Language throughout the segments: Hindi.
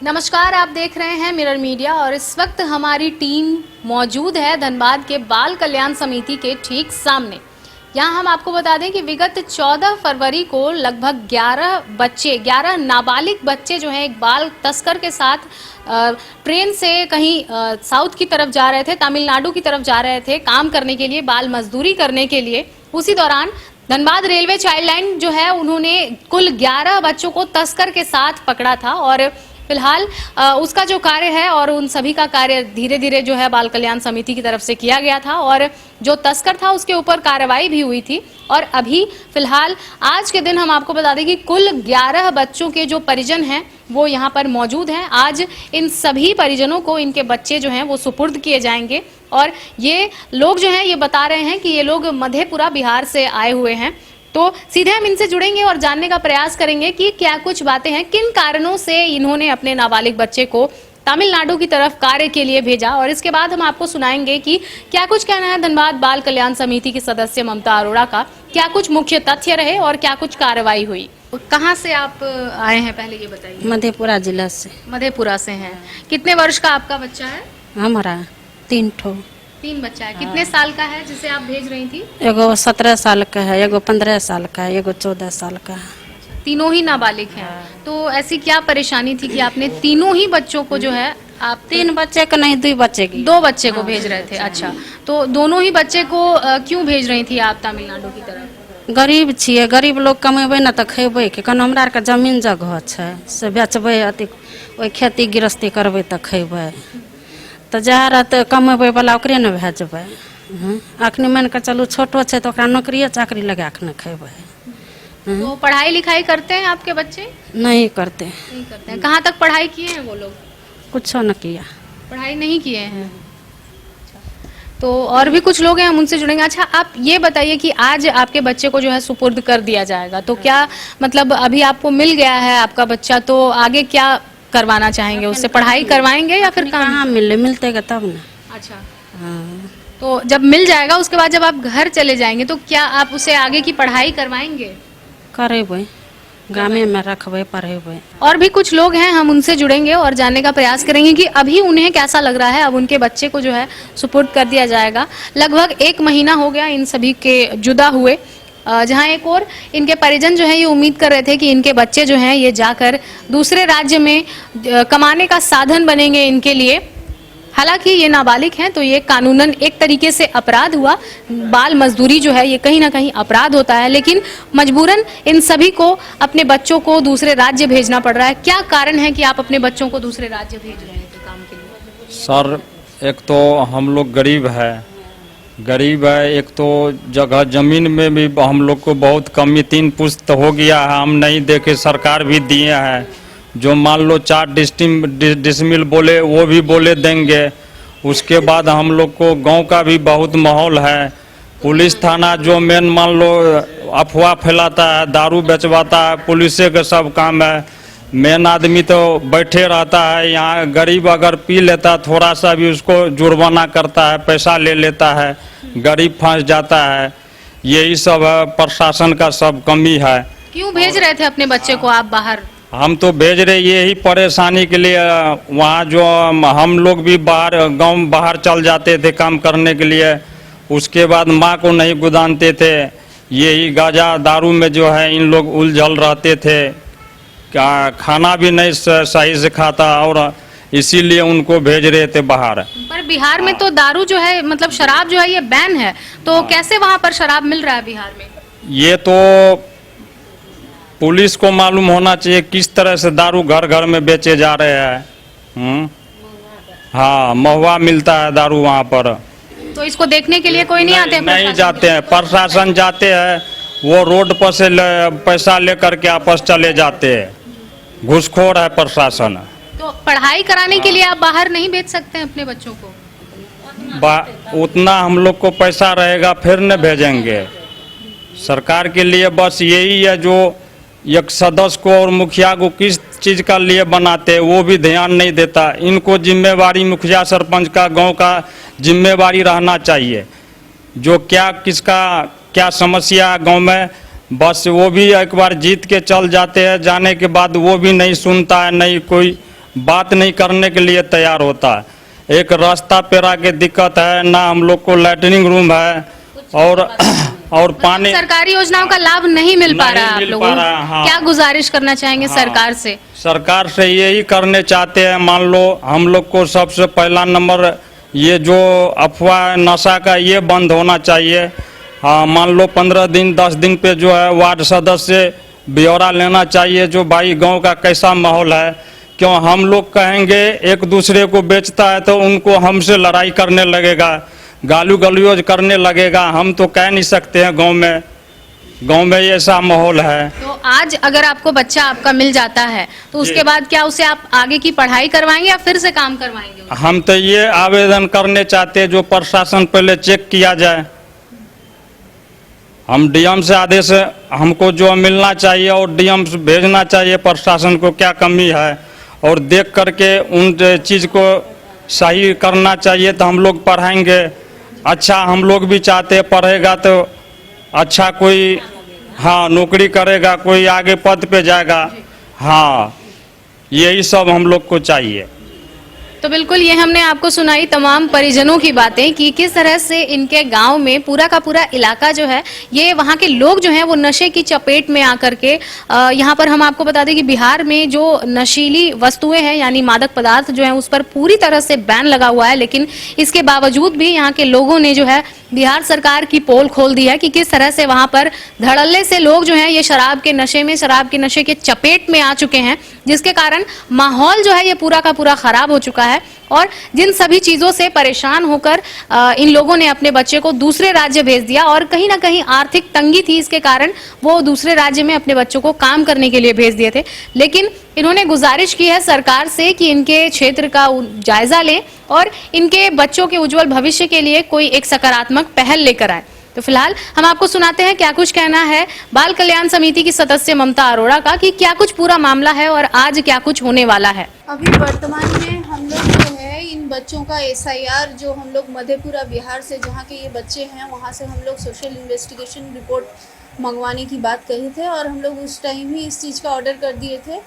नमस्कार, आप देख रहे हैं मिरर मीडिया और इस वक्त हमारी टीम मौजूद है धनबाद के बाल कल्याण समिति के ठीक सामने। यहाँ हम आपको बता दें कि विगत 14 फरवरी को लगभग 11 नाबालिग बच्चे जो हैं एक बाल तस्कर के साथ ट्रेन से कहीं साउथ की तरफ जा रहे थे, तमिलनाडु की तरफ जा रहे थे काम करने के लिए, बाल मजदूरी करने के लिए। उसी दौरान धनबाद रेलवे चाइल्ड लाइन जो है उन्होंने कुल 11 बच्चों को तस्कर के साथ पकड़ा था और फिलहाल उसका जो कार्य है और उन सभी का कार्य धीरे धीरे जो है बाल कल्याण समिति की तरफ से किया गया था और जो तस्कर था उसके ऊपर कार्रवाई भी हुई थी। और अभी फिलहाल आज के दिन हम आपको बता दें कि कुल 11 बच्चों के जो परिजन हैं वो यहाँ पर मौजूद हैं। आज इन सभी परिजनों को इनके बच्चे जो हैं वो सुपुर्द किए जाएंगे और ये लोग जो हैं ये बता रहे हैं कि ये लोग मधेपुरा बिहार से आए हुए हैं। तो सीधे हम इनसे जुड़ेंगे और जानने का प्रयास करेंगे कि क्या कुछ बातें हैं, किन कारणों से इन्होंने अपने नाबालिग बच्चे को तमिलनाडु की तरफ कार्य के लिए भेजा और इसके बाद हम आपको सुनाएंगे कि क्या कुछ कहना है धनबाद बाल कल्याण समिति की सदस्य ममता अरोड़ा का, क्या कुछ मुख्य तथ्य रहे और क्या कुछ कार्रवाई हुई। कहाँ से आप आए हैं पहले ये बताइए। मधेपुरा जिला से। मधेपुरा से हैं। कितने वर्ष का आपका बच्चा है? हमारा 3 बच्चा है। कितने साल का है जिसे आप भेज रही थी? एगो 17 साल का है, एगो 15 साल का है, एगो 14 साल का है। तीनों ही नाबालिग हैं। तो ऐसी क्या परेशानी थी कि आपने तीनों ही बच्चों को जो है आप 3 बच्चे को नहीं 2 बच्चे की 2 बच्चे को भेज रहे थे? अच्छा, तो दोनों ही बच्चे को क्यों भेज रही थी आप तमिलनाडु की तरफ? गरीब छिए, गरीब लोग कमेबे न तो खेबे के, कन हमरा आरके जमीन जगह छै से बेचबे, अति ओहि खेती गृहस्थी करबे तो खेबे, तो जहाँ रहते कमेबे वाला ओकरे न भेजबे। अखनी मान के चलू छोटो छै तो ओकरा नौकरिए चाकरी लगा के न खेबे। तो पढ़ाई लिखाई करते हैं आपके बच्चे? नहीं करते। नहीं करते हैं। कहाँ तक पढ़ाई किए हैं वो लोग? कुछ न किया, पढ़ाई नहीं किए हैं। तो और भी कुछ लोग हैं, हम उनसे जुड़ेंगे। अच्छा, आप ये बताइए कि आज आपके बच्चे को जो है सुपुर्द कर दिया जाएगा, तो क्या मतलब अभी आपको मिल गया है आपका बच्चा, तो आगे क्या करवाना चाहेंगे उससे? पढ़ाई करवाएंगे या फिर कहाँ मिलते तब ना। अच्छा, हाँ। तो जब मिल जाएगा उसके बाद जब आप घर चले जाएंगे तो क्या आप उसे आगे की पढ़ाई करवाएंगे? करेबे, गामे में रखबे, पढ़ेबे। और भी कुछ लोग हैं, हम उनसे जुड़ेंगे और जानने का प्रयास करेंगे कि अभी उन्हें कैसा लग रहा है। अब उनके बच्चे को जो है सुपुर्द कर दिया जाएगा। लगभग 1 महीना हो गया इन सभी के जुदा हुए, जहां एक और इनके परिजन जो है ये उम्मीद कर रहे थे कि इनके बच्चे जो हैं ये जाकर दूसरे राज्य में कमाने का साधन बनेंगे इनके लिए। हालांकि ये नाबालिग हैं तो ये कानूनन एक तरीके से अपराध हुआ। बाल मजदूरी जो है ये कहीं ना कहीं अपराध होता है, लेकिन मजबूरन इन सभी को अपने बच्चों को दूसरे राज्य भेजना पड़ रहा है। क्या कारण है कि आप अपने बच्चों को दूसरे राज्य भेज रहे हैं काम के लिए? सर, एक तो हम लोग गरीब है, एक तो जगह जमीन में भी हम लोग को बहुत कमी, 3 पुश्त हो गया है, हम नहीं देखे, सरकार भी दिए हैं। जो मान लो 4 डिसमिल बोले वो भी बोले देंगे। उसके बाद हम लोग को गांव का भी बहुत माहौल है। पुलिस थाना जो मेन मान लो अफवाह फैलाता है, दारू बेचवाता है, पुलिसे का सब काम है। मेन आदमी तो बैठे रहता है यहाँ। गरीब अगर पी लेता थोड़ा सा भी उसको जुर्माना करता है, पैसा ले लेता है, गरीब फंस जाता है। यही सब है, प्रशासन का सब कमी है। क्यों भेज रहे थे अपने बच्चे को आप बाहर? हम तो भेज रहे यही परेशानी के लिए। वहाँ जो हम लोग भी बाहर गांव बाहर चल जाते थे काम करने के लिए, उसके बाद माँ को नहीं गुदानते थे। यही गांजा दारू में जो है इन लोग उलझल रहते थे, खाना भी नहीं सही से खाता और इसीलिए उनको भेज रहे थे बाहर। पर बिहार में तो दारू जो है मतलब शराब जो है ये बैन है, तो कैसे वहाँ पर शराब मिल रहा है बिहार में? ये तो पुलिस को मालूम होना चाहिए किस तरह से दारू घर घर में बेचे जा रहे हैं। हाँ, महुआ मिलता है दारू वहाँ पर। तो इसको देखने के लिए कोई नहीं आते? नहीं जाते हैं, प्रशासन जाते हैं, वो रोड पर से पैसा लेकर के आपस चले जाते हैं। घूसखोर है प्रशासन। तो पढ़ाई कराने के लिए आप बाहर नहीं भेज सकते हैं अपने बच्चों को? उतना हम लोग को पैसा रहेगा फिर न भेजेंगे। सरकार के लिए बस यही है, जो एक सदस्य को और मुखिया को किस चीज़ का लिए बनाते हैं वो भी ध्यान नहीं देता। इनको जिम्मेवारी मुखिया सरपंच का गांव का जिम्मेवारी रहना चाहिए। जो क्या किसका क्या समस्या है गांव में, बस वो भी एक बार जीत के चल जाते हैं, जाने के बाद वो भी नहीं सुनता है, नहीं कोई बात नहीं करने के लिए तैयार होता है। एक रास्ता पेरा के दिक्कत है, ना हम लोग को लैट्रिन रूम है और पानी सरकारी योजनाओं का लाभ नहीं मिल पा नहीं रहा है आप मिल लोगों पा को। रहा है, हाँ। क्या गुजारिश करना चाहेंगे हाँ। सरकार से? सरकार से यही करने चाहते हैं, मान लो हम लोग को सबसे पहला नंबर ये जो अफवाह नशा का ये बंद होना चाहिए। हाँ, मान लो 15 दिन 10 दिन पे जो है वार्ड सदस्य ब्यौरा लेना चाहिए, जो भाई गांव का कैसा माहौल है। क्यों हम लोग कहेंगे एक दूसरे को बेचता है तो उनको हमसे लड़ाई करने लगेगा, गालू गलौज करने लगेगा। हम तो कह नहीं सकते हैं, गांव में ऐसा माहौल है। तो आज अगर आपको बच्चा आपका मिल जाता है तो उसके जी। बाद क्या उसे आप आगे की पढ़ाई करवाएंगे या फिर से काम करवाएंगे उसे? हम तो ये आवेदन करने चाहते हैं, जो प्रशासन पहले चेक किया जाए। हम डीएम से आदेश हमको जो मिलना चाहिए और डीएम से भेजना चाहिए प्रशासन को क्या कमी है, और देख करके उन चीज़ को सही करना चाहिए। तो हम लोग पढ़ाएंगे अच्छा, हम लोग भी चाहते हैं पढ़ेगा तो अच्छा कोई हाँ नौकरी करेगा, कोई आगे पद पे जाएगा। हाँ, यही सब हम लोग को चाहिए। तो बिल्कुल ये हमने आपको सुनाई तमाम परिजनों की बातें कि किस तरह से इनके गांव में पूरा का पूरा इलाका जो है, ये वहाँ के लोग जो हैं वो नशे की चपेट में आकर के यहाँ पर हम आपको बता दें कि बिहार में जो नशीली वस्तुएं हैं यानी मादक पदार्थ जो हैं उस पर पूरी तरह से बैन लगा हुआ है, लेकिन इसके बावजूद भी यहाँ के लोगों ने जो है बिहार सरकार की पोल खोल दी है कि किस तरह से वहाँ पर धड़ल्ले से लोग जो हैं ये शराब के नशे के चपेट में आ चुके हैं, जिसके कारण माहौल जो है ये पूरा का पूरा खराब हो चुका है। और जिन सभी चीजों से परेशान होकर इन लोगों ने अपने बच्चे को दूसरे राज्य भेज दिया और कहीं ना कहीं आर्थिक तंगी थी, इसके कारण वो दूसरे राज्य में अपने बच्चों को काम करने के लिए भेज दिए थे। लेकिन इन्होंने गुजारिश की है सरकार से कि इनके क्षेत्र का जायजा लें और इनके बच्चों के उज्जवल भविष्य के लिए कोई एक सकारात्मक पहल लेकर आए। तो फिलहाल हम आपको सुनाते हैं क्या कुछ कहना है बाल कल्याण समिति की सदस्य ममता अरोड़ा का कि क्या कुछ पूरा मामला है और आज क्या कुछ होने वाला है। अभी वर्तमान में हम लोग जो है इन बच्चों का SIR जो हम लोग मधेपुरा बिहार से जहाँ के ये बच्चे हैं वहाँ से हम लोग सोशल इन्वेस्टिगेशन रिपोर्ट मंगवाने की बात कही थे और हम लोग उस टाइम ही इस चीज़ का ऑर्डर कर दिए थे।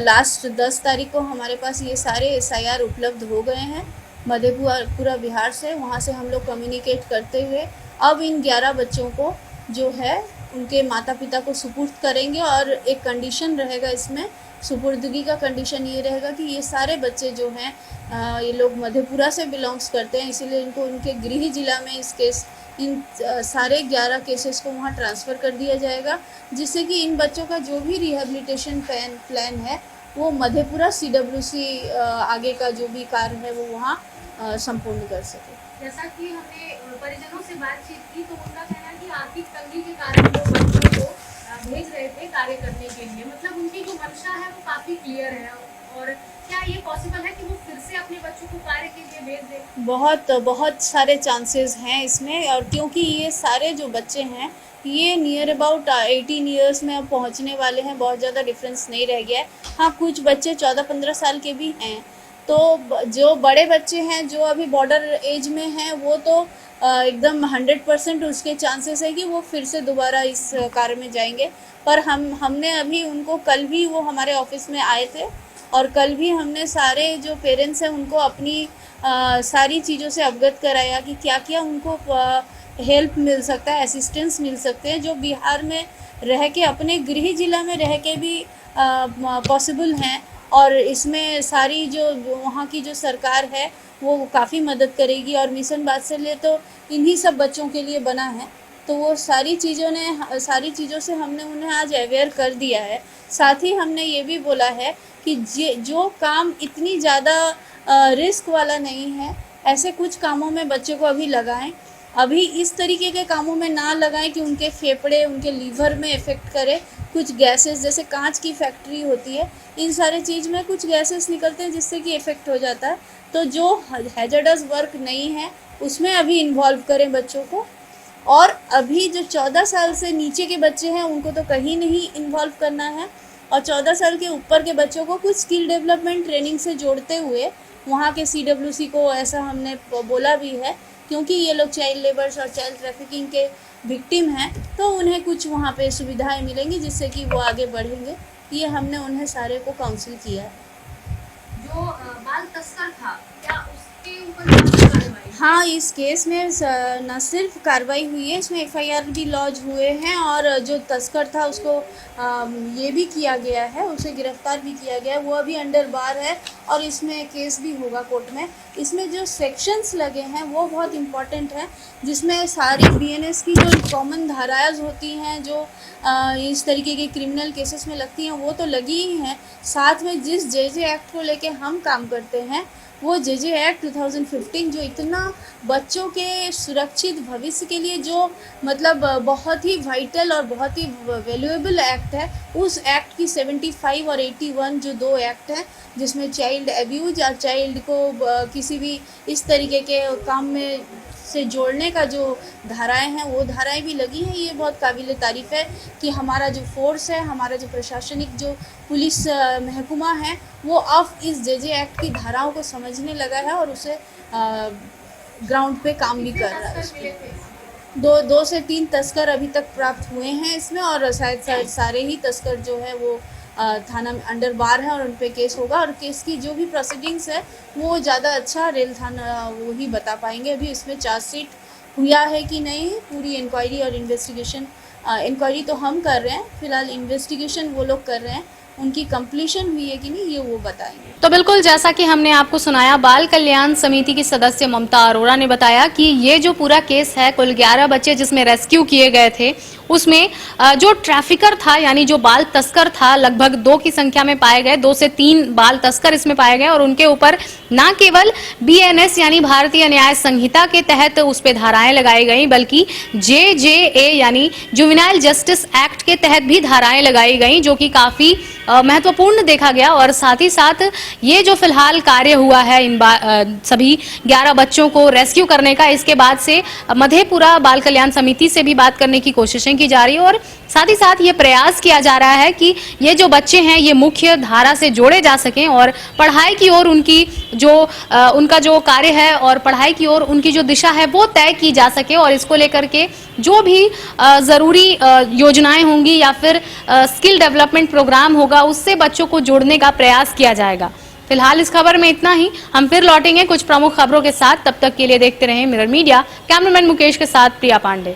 लास्ट 10 तारीख को हमारे पास ये सारे SIR उपलब्ध हो गए हैं मधेपुरा बिहार से। वहाँ से हम लोग कम्युनिकेट करते हुए अब इन 11 बच्चों को जो है उनके माता पिता को सुपुर्द करेंगे और एक कंडीशन रहेगा इसमें, सुपुर्दगी का कंडीशन ये रहेगा कि ये सारे बच्चे जो हैं ये लोग मधेपुरा से बिलोंग्स करते हैं, इसीलिए इनको उनके गृह जिला में इस केस इन सारे 11 केसेस को वहाँ ट्रांसफ़र कर दिया जाएगा, जिससे कि इन बच्चों का जो भी रिहेबिलिटेशन प्लान है वो मधेपुरा CWC आगे का जो भी कार्य है वो वहाँ संपूर्ण कर सके। जैसा कि हमने परिजनों से बातचीत की तो उनका कहना है कि आर्थिक तंगी के कारण वो बच्चों को भेज रहे थे कार्य करने के लिए, मतलब उनकी जो मंशा है वो काफी क्लियर है। और क्या ये पॉसिबल है कि वो फिर से अपने बच्चों को कार्य के लिए भेज दें? बहुत सारे चांसेस हैं इसमें, और क्योंकि ये सारे जो बच्चे हैं ये नियर अबाउट 18 ईयर्स में अब पहुंचने वाले हैं, बहुत ज़्यादा डिफरेंस नहीं रह गया है। हाँ, कुछ बच्चे 14-15 साल के भी हैं, तो जो बड़े बच्चे हैं जो अभी बॉर्डर एज में हैं वो तो एकदम 100% उसके चांसेस है कि वो फिर से दोबारा इस कार्य में जाएंगे। पर हमने अभी उनको कल भी वो हमारे ऑफिस में आए थे और कल भी हमने सारे जो पेरेंट्स हैं उनको अपनी सारी चीज़ों से अवगत कराया कि क्या क्या उनको हेल्प मिल सकता है, असिस्टेंस मिल सकते हैं जो बिहार में रह के अपने गृह जिला में रह के भी पॉसिबल हैं। और इसमें सारी जो वहाँ की जो सरकार है वो काफ़ी मदद करेगी और मिशन वात्सल्य तो इन्हीं सब बच्चों के लिए बना है, तो वो सारी चीज़ों से हमने उन्हें आज अवेयर कर दिया है। साथ ही हमने ये भी बोला है कि जो काम इतनी ज़्यादा रिस्क वाला नहीं है, ऐसे कुछ कामों में बच्चे को अभी लगाएं। अभी इस तरीके के कामों में ना लगाएं कि उनके फेफड़े, उनके लीवर में इफ़ेक्ट करे। कुछ गैसेस जैसे कांच की फैक्ट्री होती है, इन सारे चीज़ में कुछ गैसेस निकलते हैं जिससे कि इफ़ेक्ट हो जाता है। तो जो हैजर्डस वर्क नहीं है उसमें अभी इन्वॉल्व करें बच्चों को। और अभी जो 14 साल से नीचे के बच्चे हैं उनको तो कहीं नहीं इन्वॉल्व करना है, और 14 साल के ऊपर के बच्चों को कुछ स्किल डेवलपमेंट ट्रेनिंग से जोड़ते हुए वहाँ के CWC को ऐसा हमने बोला भी है, क्योंकि ये लोग चाइल्ड लेबर्स और चाइल्ड ट्रैफिकिंग के विक्टिम हैं, तो उन्हें कुछ वहाँ पे सुविधाएं मिलेंगी जिससे कि वो आगे बढ़ेंगे। ये हमने उन्हें सारे को काउंसिल किया है। बाल तस्कर था, क्या उसके ऊपर कार्रवाई? हाँ, इस केस में न सिर्फ कार्रवाई हुई है, इसमें एफआईआर भी लॉन्च हुए हैं और जो तस्कर था उसको ये भी किया गया है, उसे गिरफ्तार भी किया गया है, वो अभी अंडर बार है और इसमें केस भी होगा कोर्ट में। इसमें जो सेक्शंस लगे हैं वो बहुत इम्पॉर्टेंट है, जिसमें सारी बीएनएस की जो कॉमन धाराएं होती हैं जो इस तरीके के क्रिमिनल केसेस में लगती हैं वो तो लगी ही हैं, साथ में जिस जेजे एक्ट को लेके हम काम करते हैं वो जेजे एक्ट 2015 जो इतना बच्चों के सुरक्षित भविष्य के लिए जो मतलब बहुत ही वाइटल और बहुत ही वैल्यूएबल एक्ट है, उस एक्ट की 75 और 81 जो दो एक्ट हैं जिसमें चाइल्ड एब्यूज और चाइल्ड को किसी भी इस तरीके के काम में से जोड़ने का जो धाराएं हैं वो धाराएं भी लगी हैं। ये बहुत काबिल तारीफ़ है कि हमारा जो फोर्स है, हमारा जो प्रशासनिक जो पुलिस महकमा है वो अब इस जेजे एक्ट की धाराओं को समझने लगा है और उसे ग्राउंड पे काम भी कर रहा है। दो से तीन तस्कर अभी तक प्राप्त हुए हैं इसमें और शायद सारे ही तस्कर जो है वो थाना में अंडर बार है और उन पे केस होगा और केस की जो भी प्रोसीडिंग्स है वो ज़्यादा अच्छा रेल थाना वो ही बता पाएंगे। अभी इसमें चार्जशीट हुआ है कि नहीं, पूरी इंक्वायरी और इन्वेस्टिगेशन, इंक्वायरी तो हम कर रहे हैं, फिलहाल इन्वेस्टिगेशन वो लोग कर रहे हैं, उनकी कंप्लीशन हुई है कि नहीं ये वो बताएंगे। तो बिल्कुल जैसा कि हमने आपको सुनाया, बाल कल्याण समिति की सदस्य ममता अरोड़ा ने बताया कि ये जो पूरा केस है, कुल 11 बच्चे जिसमें रेस्क्यू किए गए थे, उसमें जो ट्रैफिकर था यानी जो बाल तस्कर था लगभग 2 की संख्या में पाए गए, 2 से 3 बाल तस्कर इसमें पाए गए और उनके ऊपर ना केवल बीएनएस यानी भारतीय न्याय संहिता के तहत उस पे धाराएं लगाई गई बल्कि जेजेए यानी जुवेनाइल जस्टिस एक्ट के तहत भी धाराएं लगाई गई, जो कि काफी महत्वपूर्ण देखा गया। और साथ ही साथ ये जो फिलहाल कार्य हुआ है इन सभी 11 बच्चों को रेस्क्यू करने का, इसके बाद से मधेपुरा बाल कल्याण समिति से भी बात करने की कोशिशें की जा रही है और साथ ही साथ ये प्रयास किया जा रहा है कि ये जो बच्चे हैं ये मुख्य धारा से जोड़े जा सकें और पढ़ाई की ओर उनकी जो उनका जो कार्य है और पढ़ाई की ओर उनकी जो दिशा है वो तय की जा सके और इसको लेकर के जो भी ज़रूरी योजनाएं होंगी या फिर स्किल डेवलपमेंट प्रोग्राम होगा उससे बच्चों को जोड़ने का प्रयास किया जाएगा। फिलहाल इस खबर में इतना ही, हम फिर लौटेंगे कुछ प्रमुख खबरों के साथ। तब तक के लिए देखते रहें मिरर मीडिया। कैमरामैन मुकेश के साथ प्रिया पांडे।